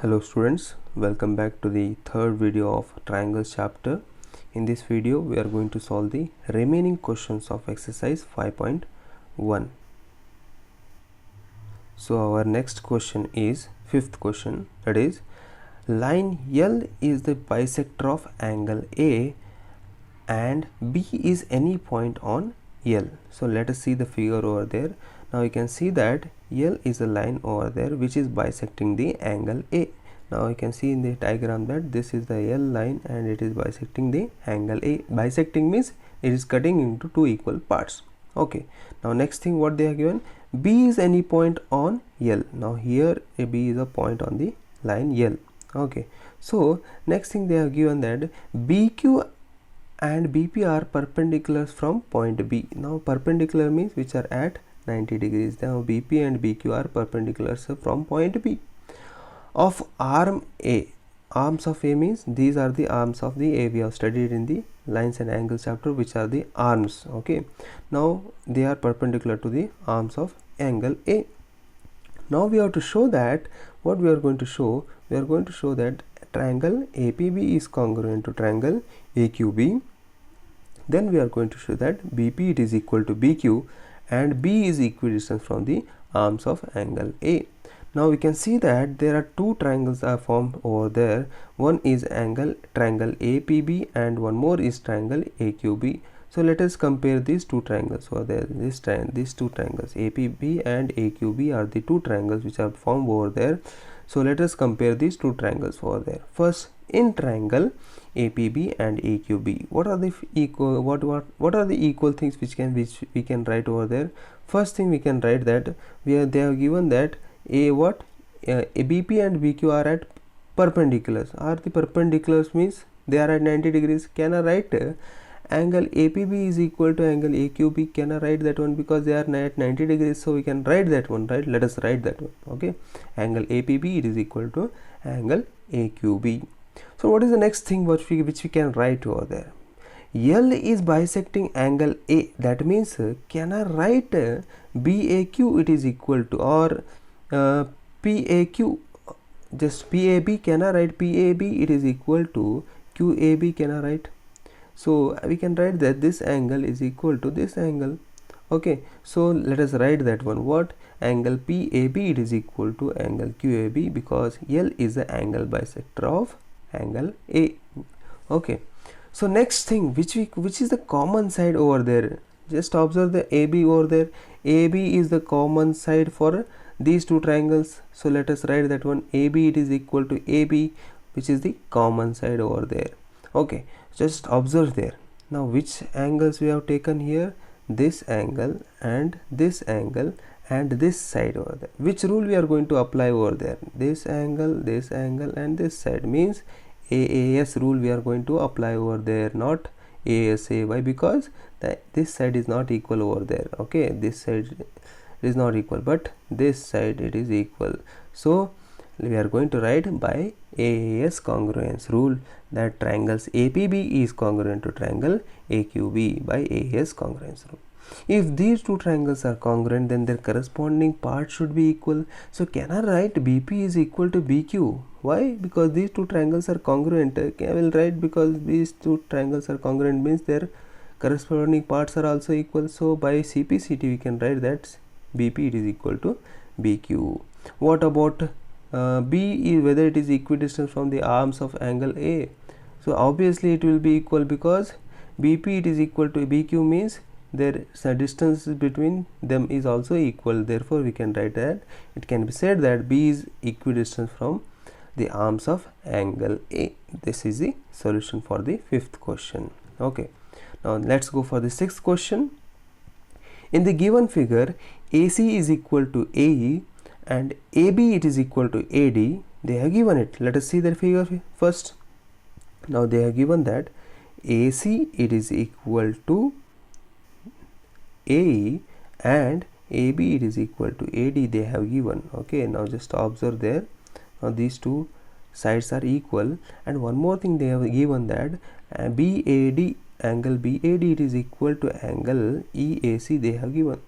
Hello students, welcome back to the third video of triangles chapter. In this video we are going to solve the remaining questions of exercise 5.1. So our next question is fifth question, that is line L is the bisector of angle A and B is any point on L. So let us see the figure over there. Now you can see that L is a line over there which is bisecting the angle A. Now you can see in the diagram that this is the L line and it is bisecting the angle A. Bisecting means it is cutting into two equal parts. Okay. Now next thing what they are given, B is any point on L. Now here a B is a point on the line L. Okay. So next thing they are given that BQ and BP are perpendicular from point B. Now perpendicular means which are at 90 degrees. Now BP and BQ are perpendicular from point B. Of arm A. Arms of A means these are the arms of the A. We have studied in the lines and angles chapter which are the arms. Okay. Now they are perpendicular to the arms of angle A. Now we have to show that what we are going to show. We are going to show that triangle APB is congruent to triangle AQB. Then we are going to show that BP it is equal to BQ and B is equidistant from the arms of angle A. Now we can see that there are two triangles are formed over there. One is triangle APB and one more is triangle AQB. So let us compare these two triangles over there. These two triangles APB and AQB are the two triangles which are formed over there. So let us compare these two triangles over there. First, in triangle APB and AQB, what are the equal what are the equal things which we can write over there? First thing we can write that they have given that BP and BQ are at perpendiculars. Are the perpendiculars means they are at 90 degrees. Can I write angle APB is equal to angle AQB? Can I write that one because they are at 90 degrees? So we can write that one, right? Let us write that one. Okay, angle APB it is equal to angle AQB. So what is the next thing which we can write over there? L is bisecting angle A. That means can I write BAQ it is equal to, or PAQ, just PAB, can I write PAB it is equal to QAB? Can I write? So we can write that this angle is equal to this angle. Okay, so let us write that one. What? Angle PAB it is equal to angle QAB because L is the angle bisector of angle A. Okay, so next thing which is the common side over there. Just observe the AB over there. AB is the common side for these two triangles. So let us write that one. AB it is equal to AB, which is the common side over there. Okay, just observe there. Now which angles we have taken here? This angle and this angle and this side over there. Which rule we are going to apply over there? This angle and this side means AAS rule we are going to apply over there, not ASA. Why? Because this side is not equal over there. Okay, this side is not equal, but this side it is equal. So we are going to write by AAS congruence rule that triangles APB is congruent to triangle AQB by AAS congruence rule. If these two triangles are congruent, then their corresponding parts should be equal. So can I write BP is equal to BQ? Why? Because these two triangles are congruent. I will write because these two triangles are congruent means their corresponding parts are also equal. So by CPCT we can write that BP it is equal to BQ. What about B, whether it is equidistant from the arms of angle A? So obviously it will be equal because BP it is equal to BQ means their distance between them is also equal. Therefore we can write that it can be said that B is equidistant from the arms of angle A. This is the solution for the fifth question. Okay, now let's go for the sixth question. In the given figure, AC is equal to AE and AB it is equal to AD. They have given it. Let us see the figure first. Now they have given that AC it is equal to AE and AB it is equal to AD. They have given. Okay, now just observe there. Now these two sides are equal, and one more thing they have given that BAD, angle BAD it is equal to angle EAC. They have given.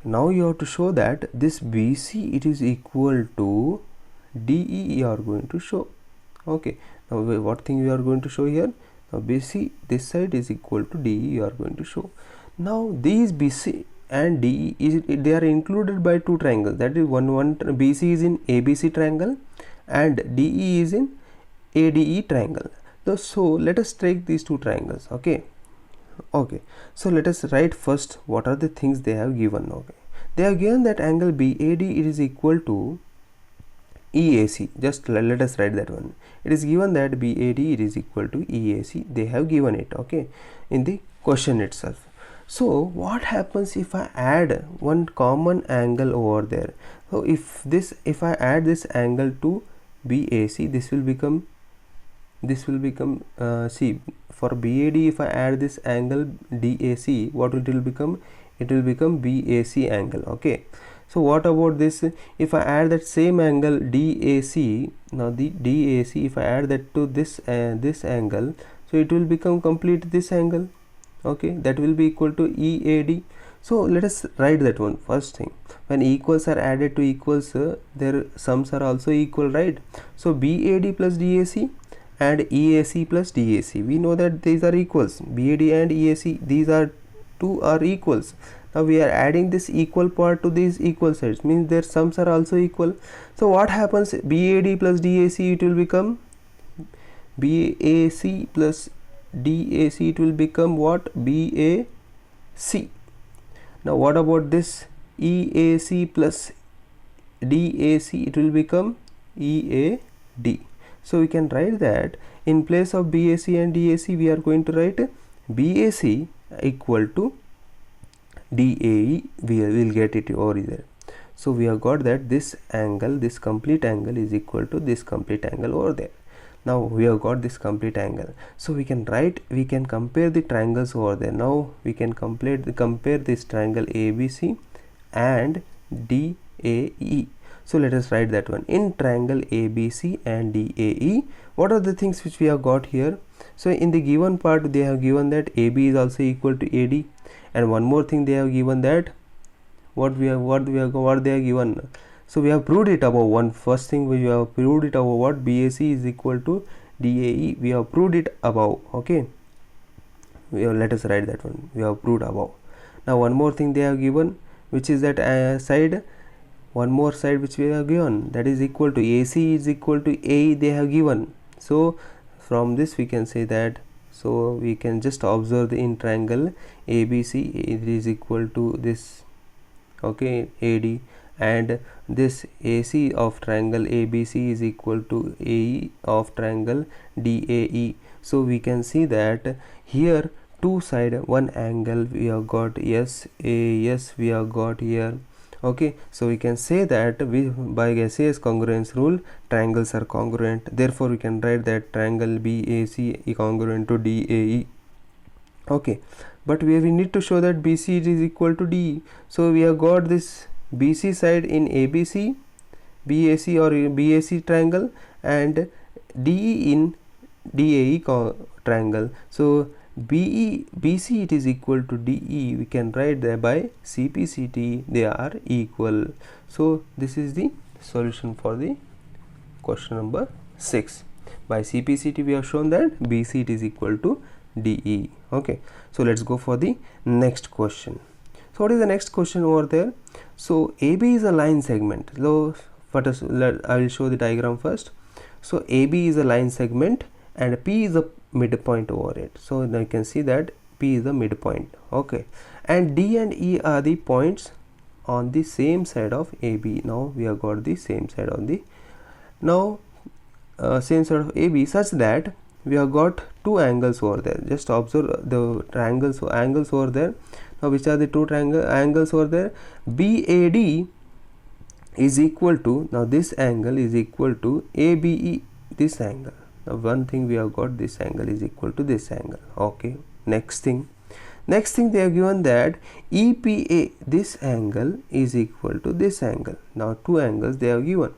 Now you have to show that this BC it is equal to DE you are going to show. Okay, now what thing you are going to show here? Now BC, this side is equal to DE you are going to show. Now these BC and DE they are included by two triangles, that is one BC is in ABC triangle and DE is in ADE triangle. So let us take these two triangles. Okay, so let us write first what are the things they have given. Okay, they have given that angle BAD it is equal to EAC. Just let us write that one. It is given that BAD it is equal to EAC. They have given it, okay, in the question itself. So what happens if I add one common angle over there? So if I add this angle to BAC, this will become see, for BAD if I add this angle DAC, what it will become? It will become BAC angle. Okay, so what about this? If I add that same angle DAC, now the DAC if I add that to this this angle, so it will become complete this angle. Okay, that will be equal to EAD. So let us write that one. First thing, when equals are added to equals, their sums are also equal, right? So BAD plus DAC and EAC plus DAC, we know that these are equals. BAD and EAC, these are two are equals. Now we are adding this equal part to these equal sides, means their sums are also equal. So what happens? BAD plus DAC, it will become BAC plus DAC, it will become what? BAC. Now what about this EAC plus DAC? It will become EAD. So we can write that in place of BAC and DAC, we are going to write BAC equal to DAE. We will get it over there. So we have got that this angle, this complete angle is equal to this complete angle over there. Now we have got this complete angle. So we can write, we can compare the triangles over there. Now we can compare this triangle ABC and DAE. So let us write that one. In triangle ABC and DAE, what are the things which we have got here? So in the given part, they have given that AB is also equal to AD, and one more thing they have given that what they have given. So we have proved it above. One first thing we have proved it above, what? BAC is equal to DAE. We have proved it above. Okay, let us write that one. We have proved above. Now one more thing they have given, which is that side. One more side which we have given, that is equal to AC is equal to AE they have given. So from this we can say that, so we can just observe the in triangle ABC, it is equal to this, okay, AD, and this AC of triangle ABC is equal to AE of triangle DAE. So we can see that here two side, one angle we have got, yes, we have got here. Okay, so we can say that by SAS congruence rule, triangles are congruent. Therefore we can write that triangle BAC is congruent to DAE. Okay, but we need to show that BC is equal to DE. So we have got this BC side in ABC, BAC or BAC triangle, and DE in DAE triangle. So BC it is equal to DE, we can write that by CPCT they are equal. So this is the solution for the question number 6. By CPCT we have shown that BC it is equal to DE. Okay, so let's go for the next question. So what is the next question over there? So AB is a line segment. So I will show the diagram first. So AB is a line segment and P is a midpoint over it. So now you can see that P is the midpoint. Okay, and D and E are the points on the same side of AB. Now we have got the same side on the same side of AB, such that we have got two angles over there. Just observe the angles over there. Now which are the two angles over there? BAD is equal to, now this angle is equal to ABE, this angle. Now one thing we have got, this angle is equal to this angle. Okay, next thing they have given that EPA, this angle is equal to this angle. Now two angles they have given.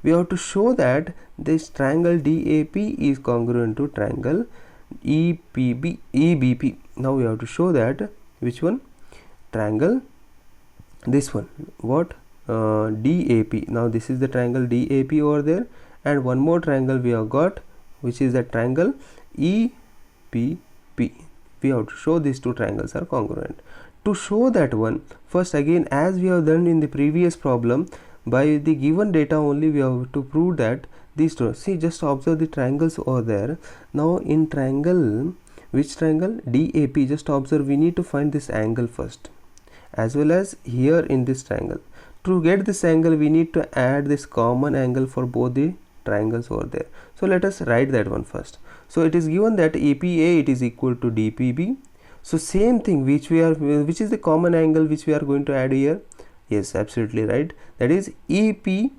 We have to show that this triangle DAP is congruent to triangle EBP. Now we have to show that which one? Triangle, this one, what? DAP. Now this is the triangle DAP over there, and one more triangle we have got, which is the triangle EPP. We have to show these two triangles are congruent. To show that one, first again, as we have done in the previous problem, by the given data only we have to prove that these two. See, just observe the triangles over there. Now in triangle, which triangle? DAP. Just observe, we need to find this angle first, as well as here in this triangle. To get this angle, we need to add this common angle for both the triangles over there. So let us write that one first. So it is given that EPA, it is equal to DPB. So same thing, which is the common angle which we are going to add here? Yes, absolutely right. That is EP.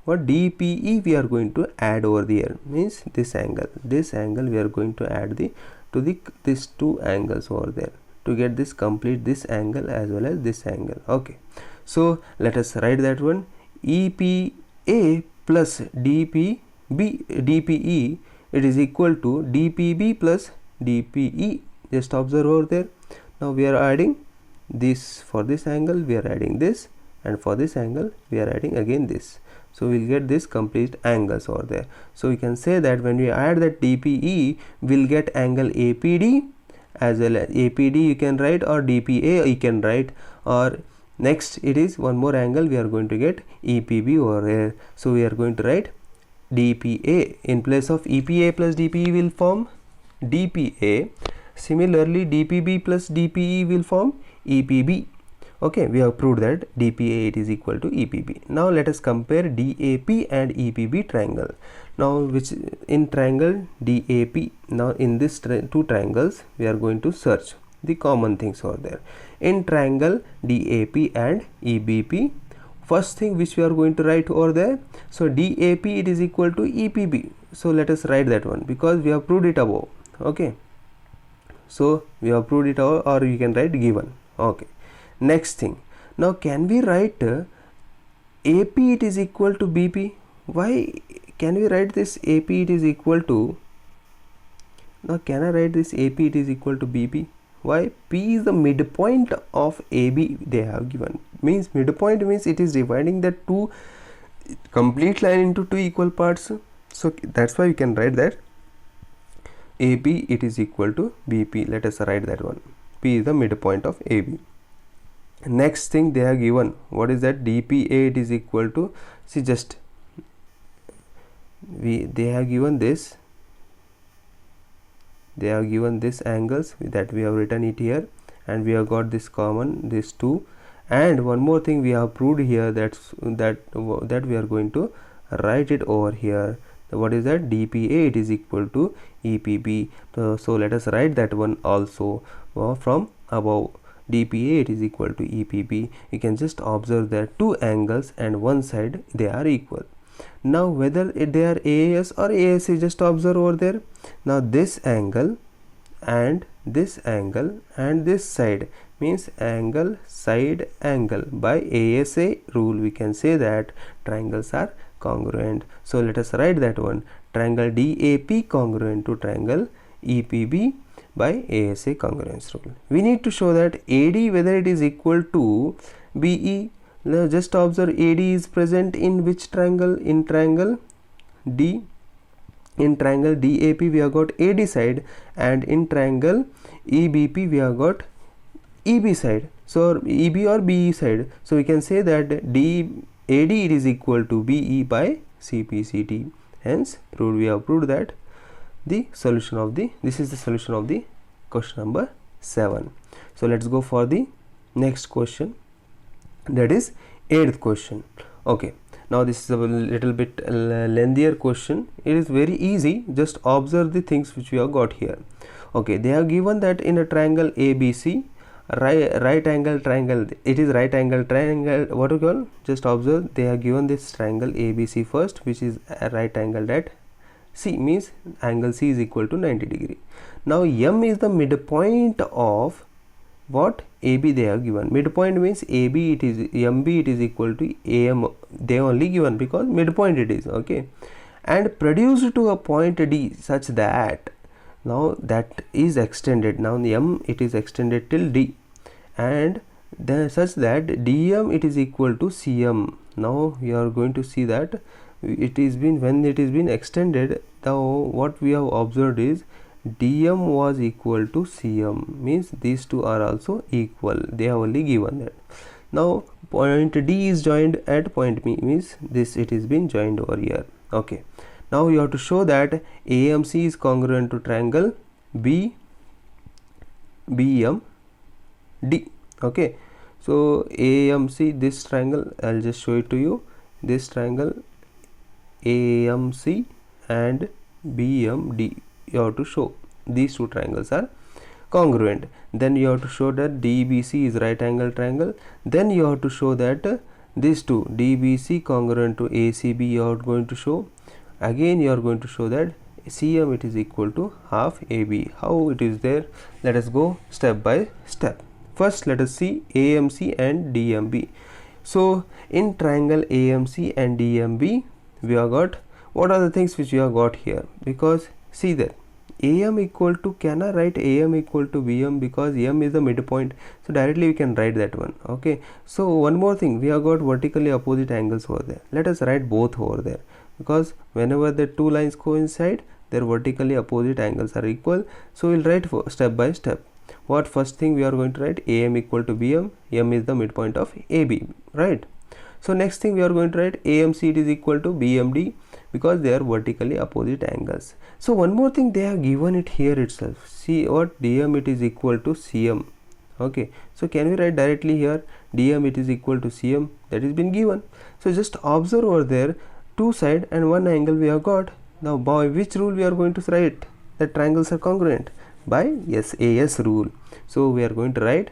What DPE we are going to add over here, means this angle we are going to add these two angles over there to get this complete this angle as well as this angle. Okay, so let us write that one. EPA plus DPE, it is equal to DPB plus DPE. Just observe over there. Now we are adding this, for this angle we are adding this, and for this angle we are adding again this. So we'll get this complete angles over there. So we can say that when we add that DPE, we'll get angle APD, as well as APD you can write, or DPA you can write, or next it is one more angle we are going to get EPB over here. So we are going to write DPA in place of EPA plus DPE will form DPA. Similarly, DPB plus DPE will form EPB. Okay, we have proved that DPA it is equal to EPB. Now let us compare DAP and EPB triangle. Now which in triangle DAP, now in this two triangles we are going to search the common things over there. In triangle DAP and EBP, first thing which we are going to write over there, so DAP it is equal to EPB. So let us write that one, because we have proved it above. Okay, so we have proved it above, or you can write given. Okay, next thing, now can we write AP it is equal to BP? Why can we write this AP it is equal to, now can I write this AP it is equal to BP? Why? P is the midpoint of AB they have given. Means midpoint means it is dividing the two complete line into two equal parts. So that's why we can write that AB it is equal to BP. Let us write that one. P is the midpoint of AB. Next thing they have given, what is that? DPA it is equal to, see, just they have given this, they have given this angles that we have written it here, and we have got this common, this two, and one more thing we have proved here, that we are going to write it over here. What is that? DPA it is equal to EPB. So let us write that one also from above. DPA it is equal to EPB. You can just observe that two angles and one side they are equal. Now whether they are AAS or ASA, just observe over there. Now this angle and this angle and this side, means angle side angle, by ASA rule we can say that triangles are congruent. So let us write that one. Triangle DAP congruent to triangle EPB by ASA congruence rule. We need to show that AD whether it is equal to BE. Now just observe, AD is present in which triangle? In triangle D. In triangle DAP we have got AD side, and in triangle EBP we have got EB side. So EB or BE side. So we can say that AD it is equal to BE by CPCT. Hence we have proved that the solution of this is the solution of the question number 7. So let's go for the next question, that is 8th question. Okay, now this is a little bit lengthier question. It is very easy, just observe the things which we have got here. Okay, they have given that in a triangle ABC, right angle triangle, it is right angle triangle, what you call, just observe, they have given this triangle ABC first, which is a right angle at C, means angle C is equal to 90 degree. Now M is the midpoint of what? AB they have given. Midpoint means AB it is MB it is equal to AM, they only given because midpoint it is. Okay, and produced to a point D such that, now that is extended, now M it is extended till D, and then such that DM it is equal to CM. Now you are going to see that it is been, when it is been extended, now what we have observed is DM was equal to CM, means these two are also equal. They have only given that. Now point D is joined at point B, means this it is been joined over here. Okay, now you have to show that AMC is congruent to triangle BMD. Okay, so AMC, this triangle, I'll just show it to you. This triangle AMC and BMD, you have to show these two triangles are congruent. Then you have to show that DBC is right angle triangle. Then you have to show that these two DBC congruent to ACB, you are going to show. Again you are going to show that CM it is equal to half AB. How it is there? Let us go step by step. First let us see AMC and DMB. So in triangle AMC and DMB, we have got, what are the things which we have got here? Because see that AM equal to, can I write AM equal to BM, because M is the midpoint, so directly we can write that one. Okay, so one more thing, we have got vertically opposite angles over there. Let us write both over there, because whenever the two lines coincide, their vertically opposite angles are equal. So we'll write for step by step. What first thing we are going to write? AM equal to BM, M is the midpoint of AB, right? So next thing we are going to write AMC it is equal to BMD, because they are vertically opposite angles. So one more thing, they have given it here itself. See what, DM it is equal to CM. Okay, so can we write directly here DM it is equal to CM? That is been given. So just observe over there, two side and one angle we have got. Now by which rule we are going to write that triangles are congruent? By SAS rule. So we are going to write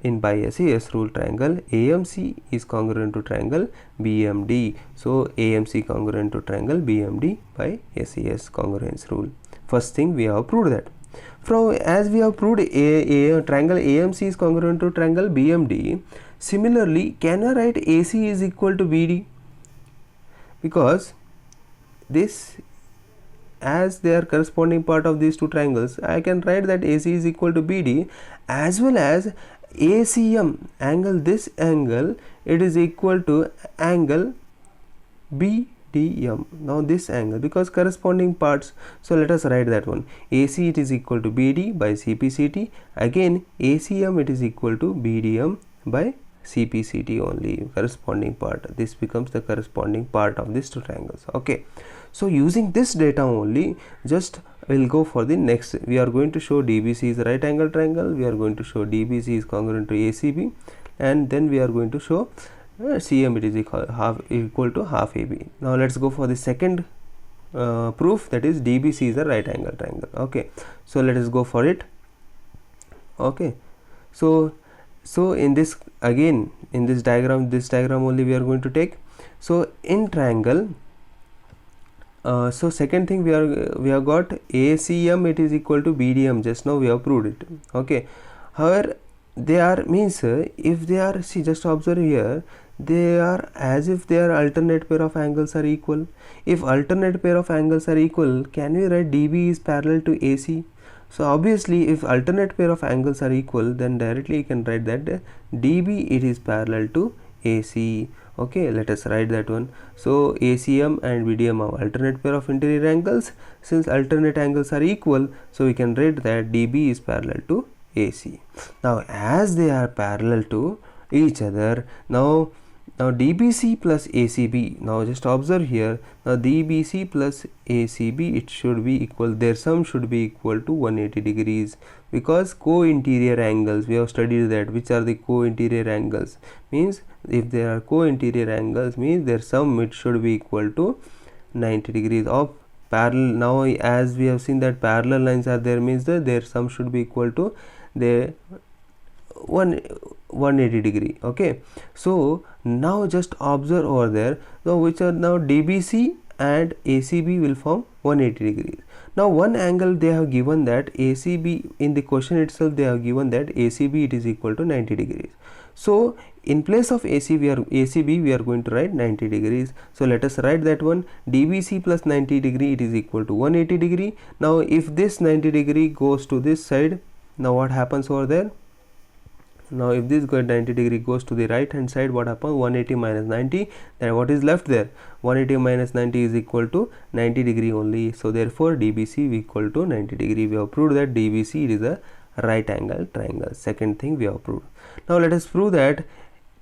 in by SAS rule, triangle AMC is congruent to triangle BMD. So AMC congruent to triangle BMD by SAS congruence rule. First thing we have proved that. From as we have proved a triangle AMC is congruent to triangle BMD, similarly can I write AC is equal to BD? Because this, as they are corresponding part of these two triangles, I can write that AC is equal to BD, as well as ACM angle, this angle it is equal to angle BDM. Now this angle, because corresponding parts, so let us write that one. AC it is equal to BD by CPCT. Again ACM it is equal to BDM by CPCT only, corresponding part. This becomes the corresponding part of these two triangles. Okay, so using this data only, just we'll go for the next. We are going to show DBC is a right angle triangle. We are going to show DBC is congruent to ACB, and then we are going to show CM it is equal to half AB. Now let's go for the second proof, that is DBC is a right angle triangle. Okay, so let us go for it. Okay, so in this, again in this diagram only we are going to take. So in triangle, so second thing we have got ACM it is equal to BDM. Just now we have proved it. Okay, however they are, means if they are, see just observe here, they are as if their alternate pair of angles are equal. If alternate pair of angles are equal, can we write DB is parallel to AC? So obviously if alternate pair of angles are equal, then directly you can write that DB it is parallel to AC. Okay, let us write that one. So ACM and BDM are alternate pair of interior angles. Since alternate angles are equal, so we can write that DB is parallel to AC. Now as they are parallel to each other, now DBC plus ACB, now just observe here, now DBC plus ACB it should be equal, their sum should be equal to 180 degrees, because co-interior angles, we have studied that, which are the co-interior angles, means if there are co-interior angles, means their sum it should be equal to 90 degrees of parallel. Now as we have seen that parallel lines are there, means that their sum should be equal to the 180 degree. Okay, so now just observe over there, so which are now DBC and ACB will form 180 degrees. Now one angle they have given that ACB, in the question itself they have given that ACB it is equal to 90 degrees. So in place of ACB we are going to write 90 degrees. So let us write that one, DBC plus 90 degree it is equal to 180 degree. Now if this 90 degree goes to this side, now what happens over there? Now if this 90 degree goes to the right hand side, what happens? 180 minus 90, then what is left there? 180 minus 90 is equal to 90 degree only. So therefore DBC is equal to 90 degree. We have proved that DBC is a right angle triangle. Second thing we have proved. Now let us prove that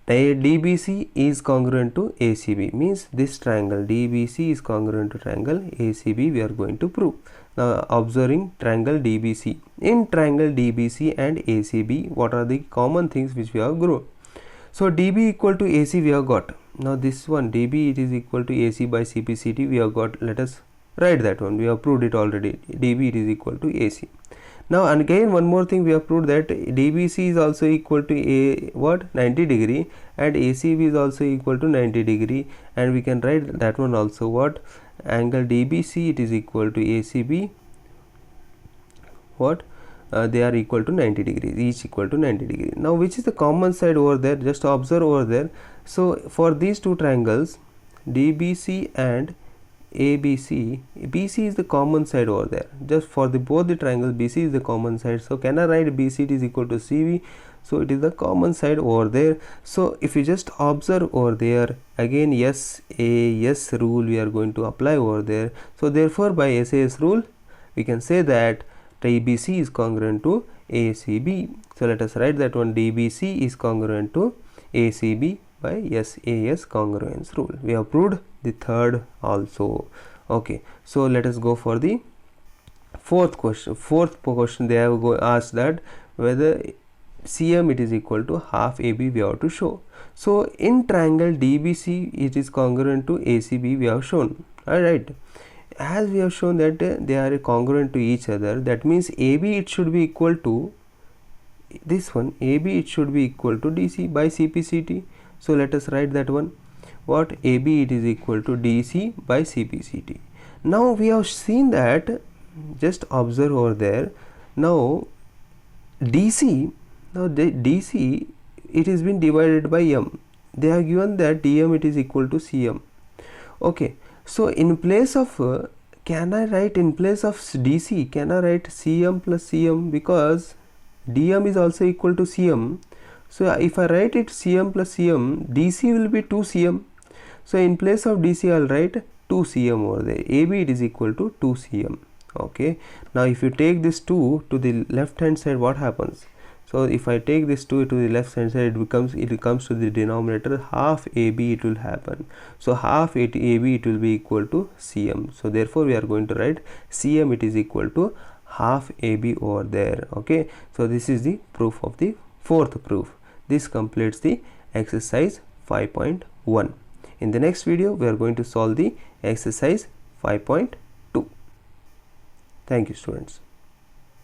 DBC is congruent to ACB, means this triangle DBC is congruent to triangle ACB we are going to prove. Now observing triangle DBC. In triangle DBC and ACB, what are the common things which we have grown? So DB equal to AC we have got. Now this one DB, it is equal to AC by CPCT we have got. Let us write that one. We have proved it already. DB, it is equal to AC. Now and again one more thing we have proved, that DBC is also equal to 90 degree, and ACB is also equal to 90 degree, and we can write that one also. What? Angle DBC, it is equal to ACB. They are equal to 90 degrees, each equal to 90 degrees. Now which is the common side over there? Just observe over there. So for these two triangles DBC and ABC, BC is the common side over there. Just for both the triangles, BC is the common side. So can I write BC, it is equal to CV? So it is the common side over there. So if you just observe over there, again SAS rule we are going to apply over there. So therefore by SAS rule we can say that DBC is congruent to ACB. So let us write that one. DBC is congruent to ACB by SAS congruence rule. We have proved the third also. Okay, so let us go for the fourth question. They have asked that whether CM it is equal to half AB we have to show. So in triangle DBC it is congruent to ACB we have shown. Alright, as we have shown that they are congruent to each other, that means AB it should be equal to this one. AB it should be equal to DC by CPCT. So let us write that one. What? AB it is equal to DC by CPCT. Now we have seen that, just observe over there. Now DC, DC it is been divided by M. They have given that DM it is equal to CM. Okay, so in place of can I write in place of DC, can I write CM plus CM, because DM is also equal to CM. So if I write it CM plus CM, DC will be 2CM. So in place of DC I'll write 2CM over there. AB it is equal to 2CM. Okay, now if you take this 2 to the left hand side, what happens? So if I take this 2 to the left hand side, it comes to the denominator, half AB it will happen. So half AB it will be equal to CM. So therefore we are going to write CM it is equal to half AB over there. Okay, so this is the proof of the fourth proof. This completes the exercise 5.1. In the next video we are going to solve the exercise 5.2. Thank you, students.